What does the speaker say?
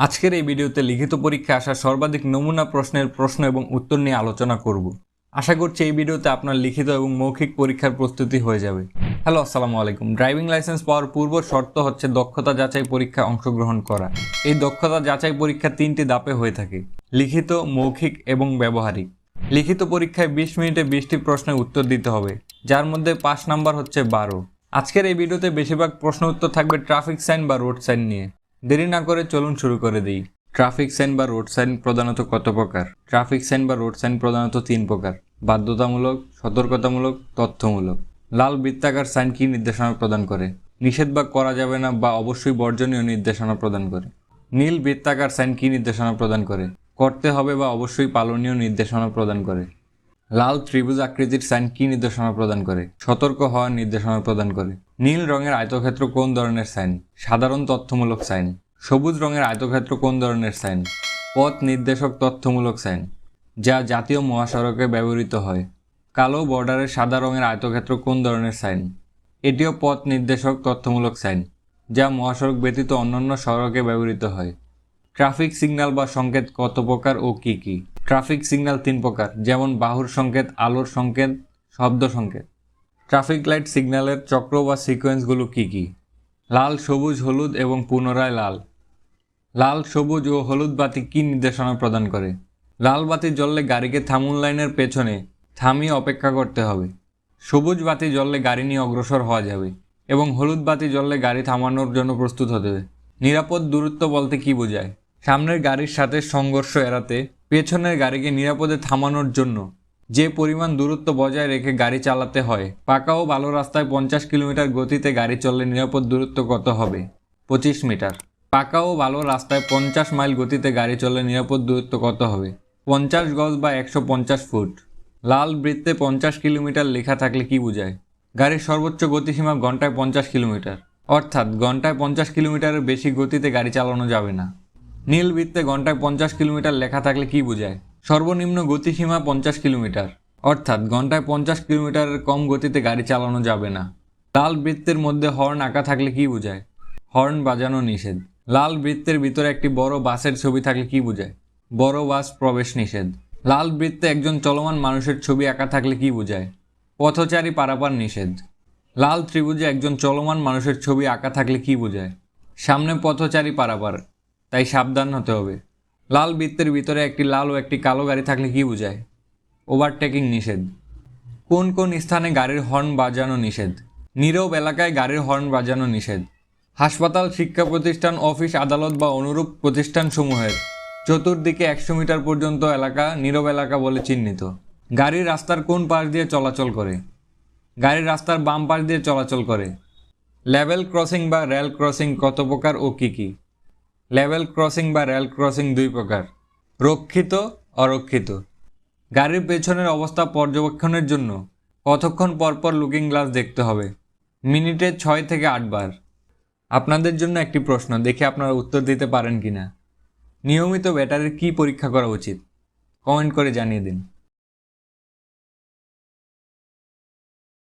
আজকের এই ভিডিওতে লিখিত পরীক্ষায় আসা সর্বাধিক নমুনা প্রশ্নের প্রশ্ন এবং উত্তর নিয়ে আলোচনা করব। আশা করছি এই ভিডিওতে আপনার লিখিত এবং মৌখিক পরীক্ষার প্রস্তুতি হয়ে যাবে। হ্যালো, আসসালামু আলাইকুম। ড্রাইভিং লাইসেন্স পাওয়ার পূর্ব শর্ত হচ্ছে দক্ষতা যাচাই পরীক্ষায় অংশগ্রহণ করা। এই দক্ষতা যাচাই পরীক্ষা 3টি ধাপে হয়ে থাকে: লিখিত, মৌখিক এবং ব্যবহারিক। লিখিত পরীক্ষায় 20 মিনিটে 20টি প্রশ্নের উত্তর দিতে হবে, যার মধ্যে পাস নাম্বার হচ্ছে 12। আজকের এই ভিডিওতে বেশিরভাগ প্রশ্ন উত্তর থাকবে ট্রাফিক সাইন বা রোড সাইন নিয়ে। দেরি না করে চলুন শুরু করে দিই। ট্রাফিক সাইন বা রোড সাইন প্রধানত কত প্রকার? ট্রাফিক সাইন বা রোড সাইন প্রধানত 3 প্রকার: বাধ্যতামূলক, সতর্কতামূলক, তথ্যমূলক। লাল বৃত্তাকার সাইন কি নির্দেশনা প্রদান করে? নিষেধ বা করা যাবে না বা অবশ্যই বর্জনীয় নির্দেশনা প্রদান করে। নীল বৃত্তাকার সাইন কি নির্দেশনা প্রদান করে? করতে হবে বা অবশ্যই পালনীয় নির্দেশনা প্রদান করে। লাল ত্রিভুজ আকৃতির সাইন কি নির্দেশনা প্রদান করে? সতর্ক হওয়ার নির্দেশনা প্রদান করে। নীল রঙের আয়তক্ষেত্র কোন ধরনের সাইন? সাধারণ তথ্যমূলক সাইন। সবুজ রঙের আয়তক্ষেত্র কোন ধরনের সাইন? পথ নির্দেশক তথ্যমূলক সাইন, যা জাতীয় মহাসড়কে ব্যবহৃত হয়। কালো বর্ডারের সাদা রঙের আয়তক্ষেত্র কোন ধরনের সাইন? এটিও পথ নির্দেশক তথ্যমূলক সাইন, যা মহাসড়ক ব্যতীত অন্যান্য সড়কে ব্যবহৃত হয়। ট্রাফিক সিগন্যাল বা সংকেত কত প্রকার ও কি কি? ট্রাফিক সিগন্যাল 3 প্রকার, যেমন বাহুর সংকেত, আলোর সংকেত, শব্দ সংকেত। ট্রাফিক লাইট সিগন্যালের চক্র বা সিকোয়েন্সগুলো কি কি? লাল, সবুজ, হলুদ এবং পুনরায় লাল। লাল, সবুজ ও হলুদ বাতি কি নির্দেশনা প্রদান করে? লাল বাতি জ্বললে গাড়িকে থামুন লাইনের পেছনে থামিয়ে অপেক্ষা করতে হবে। সবুজ বাতি জ্বললে গাড়ি নিয়ে অগ্রসর হওয়া যাবে এবং হলুদ বাতি জ্বললে গাড়ি থামানোর জন্য প্রস্তুত হতে হবে। নিরাপদ দূরত্ব বলতে কি বোঝায়? সামনের গাড়ির সাথে সংঘর্ষ এড়াতে পেছনের গাড়িকে নিরাপদে থামানোর জন্য যে পরিমাণ দূরত্ব বজায় রেখে গাড়ি চালাতে হয়। পাকা ও ভালো রাস্তায় 50 কিলোমিটার গতিতে গাড়ি চললে নিরাপদ দূরত্ব কত হবে? 25 মিটার। পাকা ও ভালো রাস্তায় 50 মাইল গতিতে গাড়ি চললে নিরাপদ দূরত্ব কত হবে? 50 গজ বা 150 ফুট। লাল বৃত্তে 50 কিলোমিটার লেখা থাকলে কি বোঝায়? গাড়ির সর্বোচ্চ গতিসীমা ঘন্টায় 50 কিলোমিটার, অর্থাৎ ঘন্টায় 50 কিলোমিটারের বেশি গতিতে গাড়ি চালানো যাবে না। নীল বৃত্তে ঘন্টায় 50 কিলোমিটার লেখা থাকলে কি বোঝায়? সর্বনিম্ন গতিসীমা 50 কিলোমিটার, অর্থাৎ ঘন্টায় 50 কিলোমিটারের কম গতিতে গাড়ি চালানো যাবে না। লাল বৃত্তের মধ্যে হর্ন আঁকা থাকলে কি বোঝায়? হর্ন বাজানো নিষেধ। লাল বৃত্তের ভিতরে একটি বড় বাসের ছবি থাকলে কি বোঝায়? বড় বাস প্রবেশ নিষেধ। লাল বৃত্তে একজন চলমান মানুষের ছবি আঁকা থাকলে কি বোঝায়? পথচারী পারাপার নিষেধ। লাল ত্রিভুজে একজন চলমান মানুষের ছবি আঁকা থাকলে কি বোঝায়? সামনে পথচারী পারাপার, তাই সাবধান হতে হবে। লাল বৃত্তের ভিতরে একটি লাল ও একটি কালো গাড়ি থাকলে কি বোঝায়? ওভারটেকিং নিষেধ। কোন কোন স্থানে গাড়ির হর্ন বাজানো নিষেধ? নীরব এলাকায় গাড়ির হর্ন বাজানো নিষেধ। হাসপাতাল, শিক্ষা প্রতিষ্ঠান, অফিস, আদালত বা অনুরূপ প্রতিষ্ঠানসমূহের চতুর্দিকে 100 মিটার পর্যন্ত এলাকা নীরব এলাকা বলে চিহ্নিত। গাড়ির রাস্তার কোন পাশ দিয়ে চলাচল করে? গাড়ির রাস্তার বাম পাশ দিয়ে চলাচল করে। লেভেল ক্রসিং বা রেল ক্রসিং কত প্রকার ও কি কি? লেভেল ক্রসিং বা রেল ক্রসিং 2 প্রকার: রক্ষিত, অরক্ষিত। গাড়ির পেছনের অবস্থা পর্যবেক্ষণের জন্য কতক্ষণ পরপর লুকিং গ্লাস দেখতে হবে? মিনিটে 6 থেকে 8 বার। আপনাদের জন্য একটি প্রশ্ন, দেখে আপনারা উত্তর দিতে পারেন কিনা। নিয়মিত ব্যাটারির কি পরীক্ষা করা উচিত? কমেন্ট করে জানিয়ে দিন।